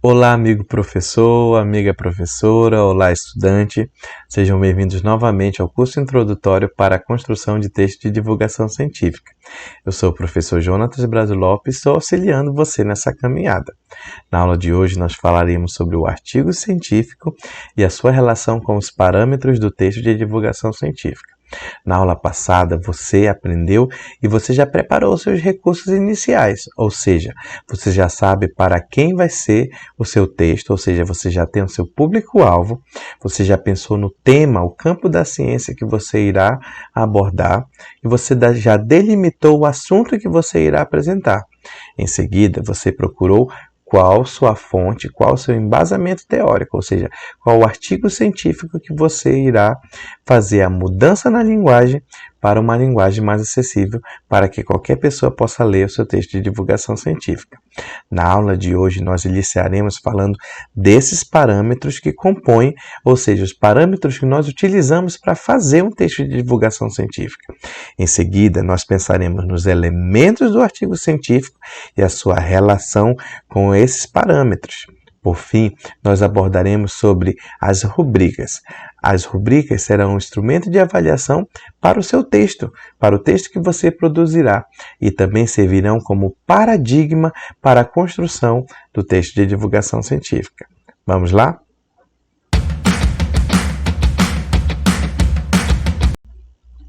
Olá, amigo professor, amiga professora, olá, estudante. Sejam bem-vindos novamente ao curso introdutório para a construção de texto de divulgação científica. Eu sou o professor Jonatas Brasil Lopes e estou auxiliando você nessa caminhada. Na aula de hoje, nós falaremos sobre o artigo científico e a sua relação com os parâmetros do texto de divulgação científica. Na aula passada, você aprendeu e você já preparou seus recursos iniciais, ou seja, você já sabe para quem vai ser o seu texto, ou seja, você já tem o seu público-alvo, você já pensou no tema, o campo da ciência que você irá abordar e você já delimitou o assunto que você irá apresentar. Em seguida, você procurou qual sua fonte, qual seu embasamento teórico, ou seja, qual o artigo científico que você irá fazer a mudança na linguagem para uma linguagem mais acessível para que qualquer pessoa possa ler o seu texto de divulgação científica. Na aula de hoje, nós iniciaremos falando desses parâmetros que compõem, ou seja, os parâmetros que nós utilizamos para fazer um texto de divulgação científica. Em seguida, nós pensaremos nos elementos do artigo científico e a sua relação com esses parâmetros. Por fim, nós abordaremos sobre as rubricas. As rubricas serão um instrumento de avaliação para o seu texto, para o texto que você produzirá, e também servirão como paradigma para a construção do texto de divulgação científica. Vamos lá?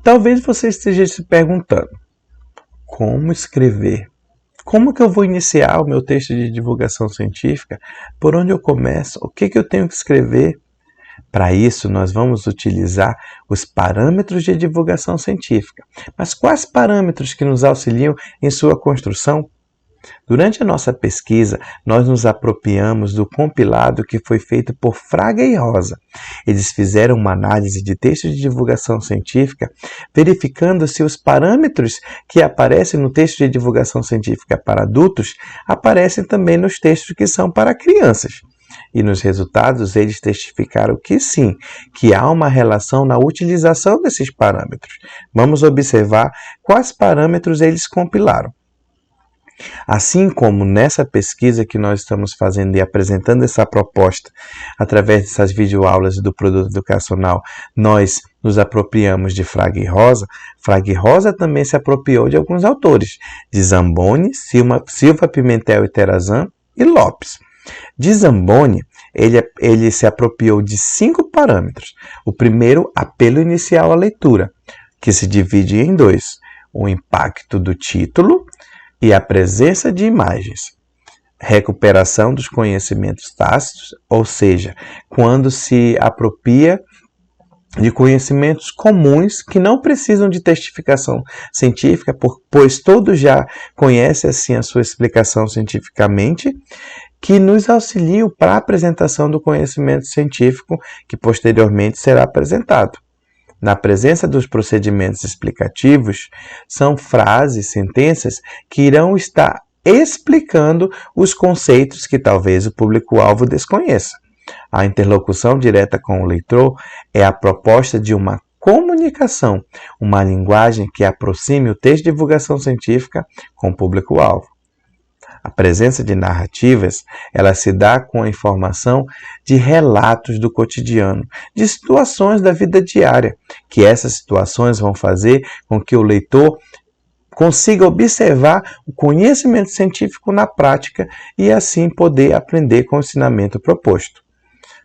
Talvez você esteja se perguntando, como escrever? Como que eu vou iniciar o meu texto de divulgação científica? Por onde eu começo? O que eu tenho que escrever? Para isso, nós vamos utilizar os parâmetros de divulgação científica. Mas quais parâmetros que nos auxiliam em sua construção? Durante a nossa pesquisa, nós nos apropriamos do compilado que foi feito por Fraga e Rosa. Eles fizeram uma análise de texto de divulgação científica, verificando se os parâmetros que aparecem no texto de divulgação científica para adultos aparecem também nos textos que são para crianças. E nos resultados, eles testificaram que sim, que há uma relação na utilização desses parâmetros. Vamos observar quais parâmetros eles compilaram. Assim como nessa pesquisa que nós estamos fazendo e apresentando essa proposta através dessas videoaulas do produto educacional, nós nos apropriamos de Fraga e Rosa também se apropriou de alguns autores, de Zamboni, Silva Pimentel e Terrazan e Lopes. De Zamboni, ele se apropriou de 5 parâmetros. O primeiro, apelo inicial à leitura, que se divide em 2. O impacto do título e a presença de imagens. Recuperação dos conhecimentos tácitos, ou seja, quando se apropria de conhecimentos comuns que não precisam de testificação científica, pois todos já conhecem assim a sua explicação cientificamente, que nos auxiliam para a apresentação do conhecimento científico que posteriormente será apresentado. Na presença dos procedimentos explicativos, são frases, sentenças que irão estar explicando os conceitos que talvez o público-alvo desconheça. A interlocução direta com o leitor é a proposta de uma comunicação, uma linguagem que aproxime o texto de divulgação científica com o público-alvo. A presença de narrativas, ela se dá com a informação de relatos do cotidiano, de situações da vida diária, que essas situações vão fazer com que o leitor consiga observar o conhecimento científico na prática e assim poder aprender com o ensinamento proposto.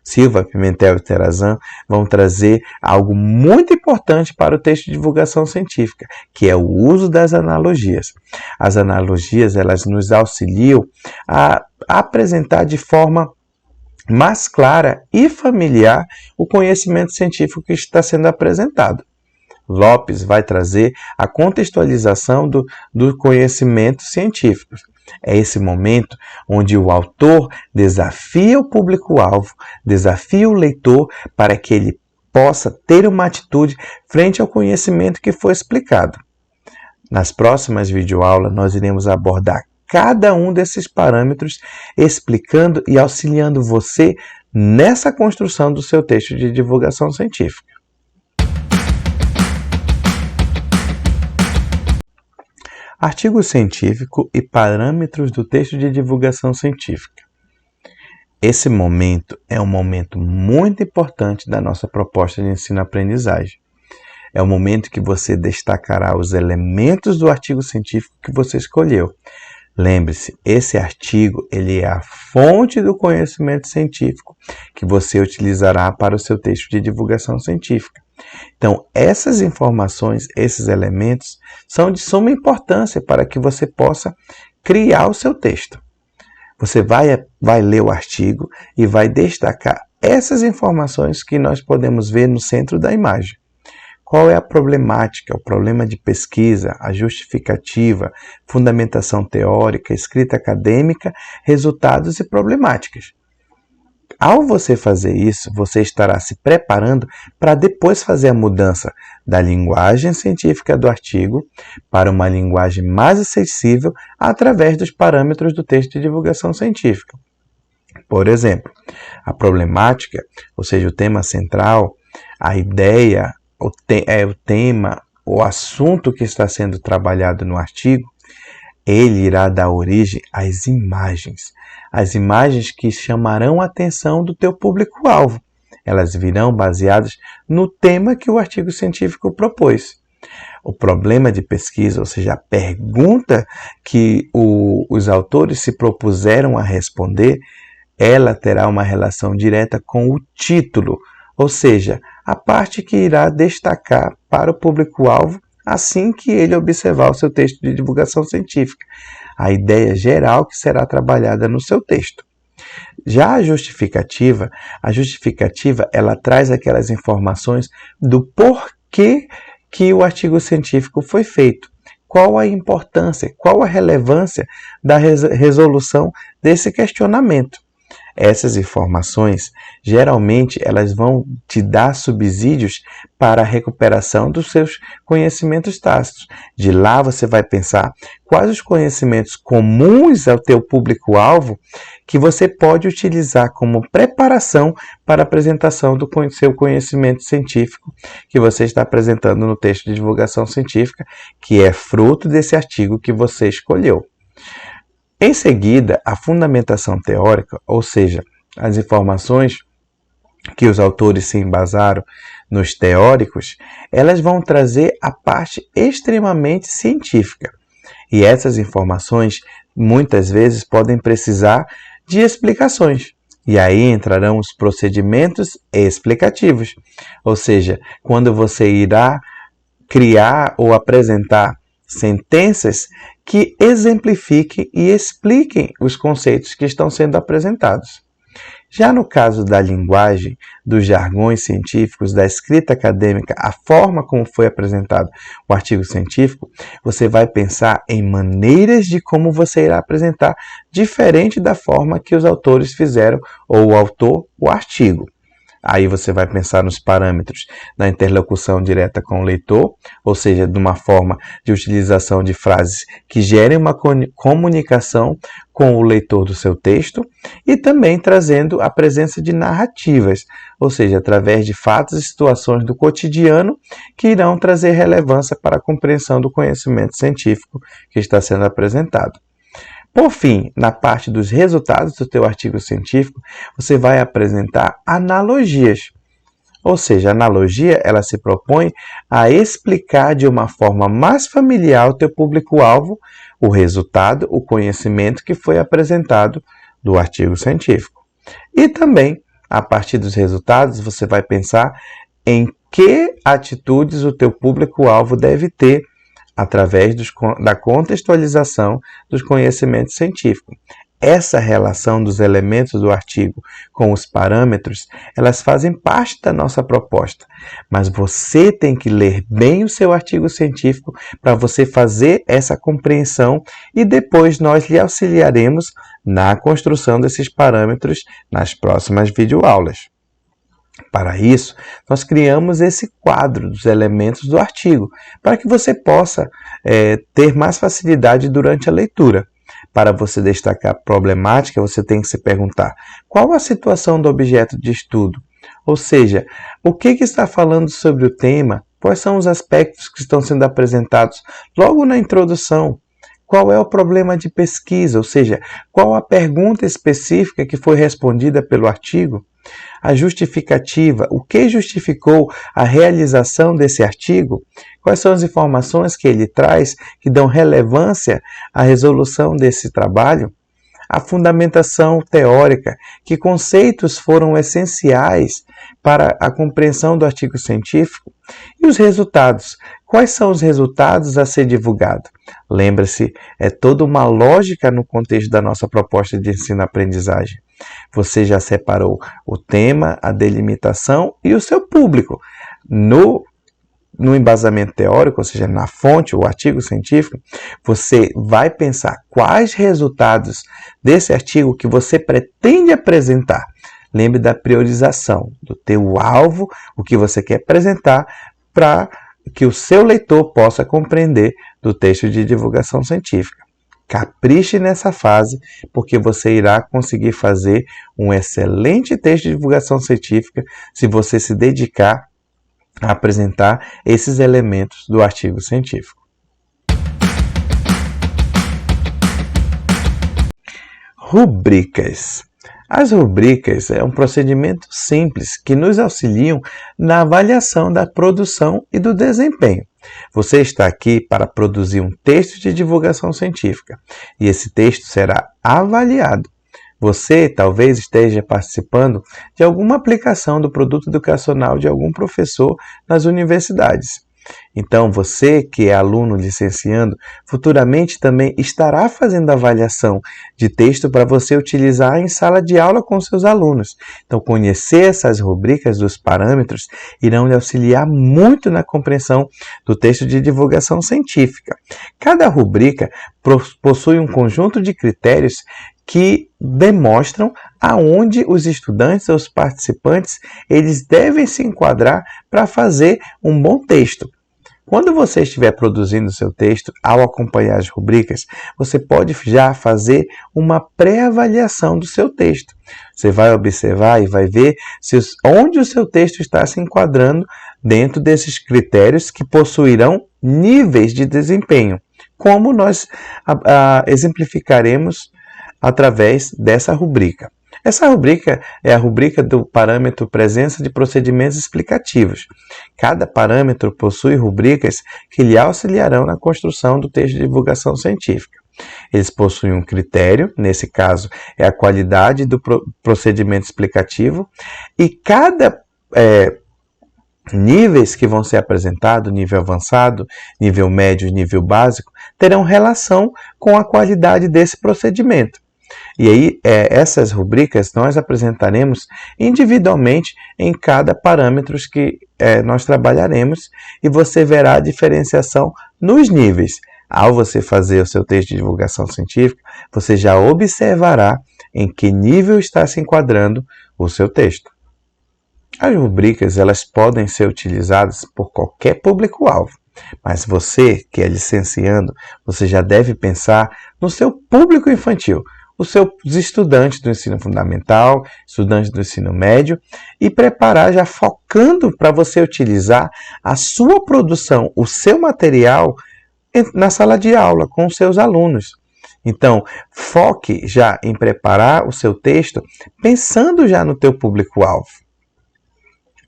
Silva, Pimentel e Terrazan vão trazer algo muito importante para o texto de divulgação científica, que é o uso das analogias. As analogias, elas nos auxiliam a apresentar de forma mais clara e familiar o conhecimento científico que está sendo apresentado. Lopes vai trazer a contextualização do conhecimento científico. É esse momento onde o autor desafia o público-alvo, desafia o leitor para que ele possa ter uma atitude frente ao conhecimento que foi explicado. Nas próximas videoaulas, nós iremos abordar cada um desses parâmetros, explicando e auxiliando você nessa construção do seu texto de divulgação científica. Artigo científico e parâmetros do texto de divulgação científica. Esse momento é um momento muito importante da nossa proposta de ensino-aprendizagem. É o momento que você destacará os elementos do artigo científico que você escolheu. Lembre-se, esse artigo ele é a fonte do conhecimento científico que você utilizará para o seu texto de divulgação científica. Então, essas informações, esses elementos, são de suma importância para que você possa criar o seu texto. Você vai ler o artigo e vai destacar essas informações que nós podemos ver no centro da imagem. Qual é a problemática, o problema de pesquisa, a justificativa, fundamentação teórica, escrita acadêmica, resultados e problemáticas. Ao você fazer isso, você estará se preparando para depois fazer a mudança da linguagem científica do artigo para uma linguagem mais acessível através dos parâmetros do texto de divulgação científica. Por exemplo, a problemática, ou seja, o tema central, a ideia, o tema, o assunto que está sendo trabalhado no artigo, ele irá dar origem às imagens. As imagens que chamarão a atenção do teu público-alvo. Elas virão baseadas no tema que o artigo científico propôs. O problema de pesquisa, ou seja, a pergunta que os autores se propuseram a responder, ela terá uma relação direta com o título, ou seja, a parte que irá destacar para o público-alvo assim que ele observar o seu texto de divulgação científica, a ideia geral que será trabalhada no seu texto. Já a justificativa ela traz aquelas informações do porquê que o artigo científico foi feito, qual a importância, qual a relevância da resolução desse questionamento. Essas informações, geralmente, elas vão te dar subsídios para a recuperação dos seus conhecimentos tácitos. De lá você vai pensar quais os conhecimentos comuns ao teu público-alvo que você pode utilizar como preparação para a apresentação do seu conhecimento científico que você está apresentando no texto de divulgação científica, que é fruto desse artigo que você escolheu. Em seguida, a fundamentação teórica, ou seja, as informações que os autores se embasaram nos teóricos, elas vão trazer a parte extremamente científica. E essas informações, muitas vezes, podem precisar de explicações. E aí entrarão os procedimentos explicativos. Ou seja, quando você irá criar ou apresentar sentenças que exemplifiquem e expliquem os conceitos que estão sendo apresentados. Já no caso da linguagem, dos jargões científicos, da escrita acadêmica, a forma como foi apresentado o artigo científico, você vai pensar em maneiras de como você irá apresentar, diferente da forma que os autores fizeram, ou o autor, o artigo. Aí você vai pensar nos parâmetros da interlocução direta com o leitor, ou seja, de uma forma de utilização de frases que gerem uma comunicação com o leitor do seu texto, e também trazendo a presença de narrativas, ou seja, através de fatos e situações do cotidiano que irão trazer relevância para a compreensão do conhecimento científico que está sendo apresentado. Por fim, na parte dos resultados do teu artigo científico, você vai apresentar analogias. Ou seja, a analogia ela se propõe a explicar de uma forma mais familiar ao teu público-alvo o resultado, o conhecimento que foi apresentado do artigo científico. E também, a partir dos resultados, você vai pensar em que atitudes o teu público-alvo deve ter através da contextualização dos conhecimentos científicos. Essa relação dos elementos do artigo com os parâmetros, elas fazem parte da nossa proposta. Mas você tem que ler bem o seu artigo científico para você fazer essa compreensão e depois nós lhe auxiliaremos na construção desses parâmetros nas próximas videoaulas. Para isso, nós criamos esse quadro dos elementos do artigo, para que você possa ter mais facilidade durante a leitura. Para você destacar a problemática, você tem que se perguntar qual a situação do objeto de estudo, ou seja, o que está falando sobre o tema, quais são os aspectos que estão sendo apresentados logo na introdução, qual é o problema de pesquisa, ou seja, qual a pergunta específica que foi respondida pelo artigo, a justificativa, o que justificou a realização desse artigo, quais são as informações que ele traz que dão relevância à resolução desse trabalho, a fundamentação teórica, que conceitos foram essenciais para a compreensão do artigo científico, e os resultados. Quais são os resultados a ser divulgado? Lembre-se, é toda uma lógica no contexto da nossa proposta de ensino-aprendizagem. Você já separou o tema, a delimitação e o seu público. No embasamento teórico, ou seja, na fonte, o artigo científico, você vai pensar quais resultados desse artigo que você pretende apresentar. Lembre da priorização, do teu alvo, o que você quer apresentar, para que o seu leitor possa compreender do texto de divulgação científica. Capriche nessa fase, porque você irá conseguir fazer um excelente texto de divulgação científica se você se dedicar a apresentar esses elementos do artigo científico. Rubricas. As rubricas é um procedimento simples que nos auxiliam na avaliação da produção e do desempenho. Você está aqui para produzir um texto de divulgação científica e esse texto será avaliado. Você talvez esteja participando de alguma aplicação do produto educacional de algum professor nas universidades. Então, você que é aluno licenciando, futuramente também estará fazendo avaliação de texto para você utilizar em sala de aula com seus alunos. Então, conhecer essas rubricas dos parâmetros irão lhe auxiliar muito na compreensão do texto de divulgação científica. Cada rubrica possui um conjunto de critérios que demonstram aonde os estudantes ou os participantes eles devem se enquadrar para fazer um bom texto. Quando você estiver produzindo o seu texto, ao acompanhar as rubricas, você pode já fazer uma pré-avaliação do seu texto. Você vai observar e vai ver onde o seu texto está se enquadrando dentro desses critérios que possuirão níveis de desempenho, como nós exemplificaremos através dessa rubrica. Essa rubrica é a rubrica do parâmetro presença de procedimentos explicativos. Cada parâmetro possui rubricas que lhe auxiliarão na construção do texto de divulgação científica. Eles possuem um critério, nesse caso é a qualidade do procedimento explicativo, e cada níveis que vão ser apresentados, nível avançado, nível médio e nível básico, terão relação com a qualidade desse procedimento. E aí, essas rubricas nós apresentaremos individualmente em cada parâmetro que nós trabalharemos e você verá a diferenciação nos níveis. Ao você fazer o seu texto de divulgação científica, você já observará em que nível está se enquadrando o seu texto. As rubricas elas podem ser utilizadas por qualquer público-alvo, mas você que é licenciando, você já deve pensar no seu público infantil, os seus estudantes do ensino fundamental, estudantes do ensino médio, e preparar já focando para você utilizar a sua produção, o seu material na sala de aula com os seus alunos. Então, foque já em preparar o seu texto pensando já no teu público-alvo.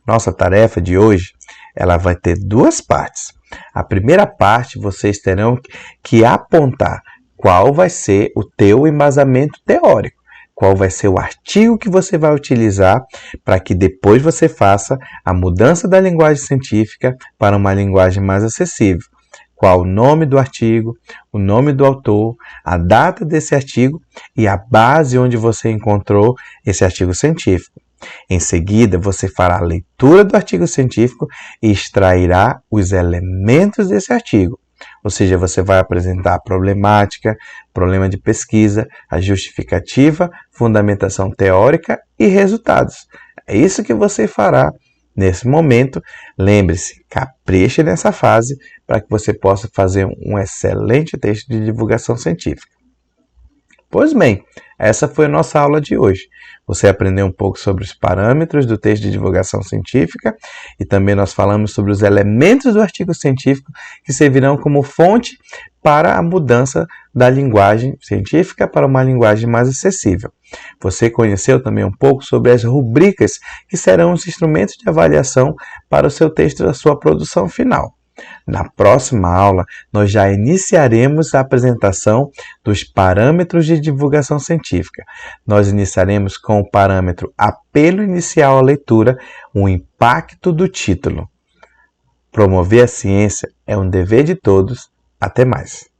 Nossa tarefa de hoje, ela vai ter duas partes. A primeira parte, vocês terão que apontar qual vai ser o teu embasamento teórico, qual vai ser o artigo que você vai utilizar para que depois você faça a mudança da linguagem científica para uma linguagem mais acessível. Qual o nome do artigo, o nome do autor, a data desse artigo e a base onde você encontrou esse artigo científico. Em seguida, você fará a leitura do artigo científico e extrairá os elementos desse artigo. Ou seja, você vai apresentar a problemática, problema de pesquisa, a justificativa, fundamentação teórica e resultados. É isso que você fará nesse momento. Lembre-se, capriche nessa fase para que você possa fazer um excelente texto de divulgação científica. Pois bem, essa foi a nossa aula de hoje. Você aprendeu um pouco sobre os parâmetros do texto de divulgação científica e também nós falamos sobre os elementos do artigo científico que servirão como fonte para a mudança da linguagem científica para uma linguagem mais acessível. Você conheceu também um pouco sobre as rubricas que serão os instrumentos de avaliação para o seu texto da sua produção final. Na próxima aula, nós já iniciaremos a apresentação dos parâmetros de divulgação científica. Nós iniciaremos com o parâmetro apelo inicial à leitura, o impacto do título. Promover a ciência é um dever de todos. Até mais!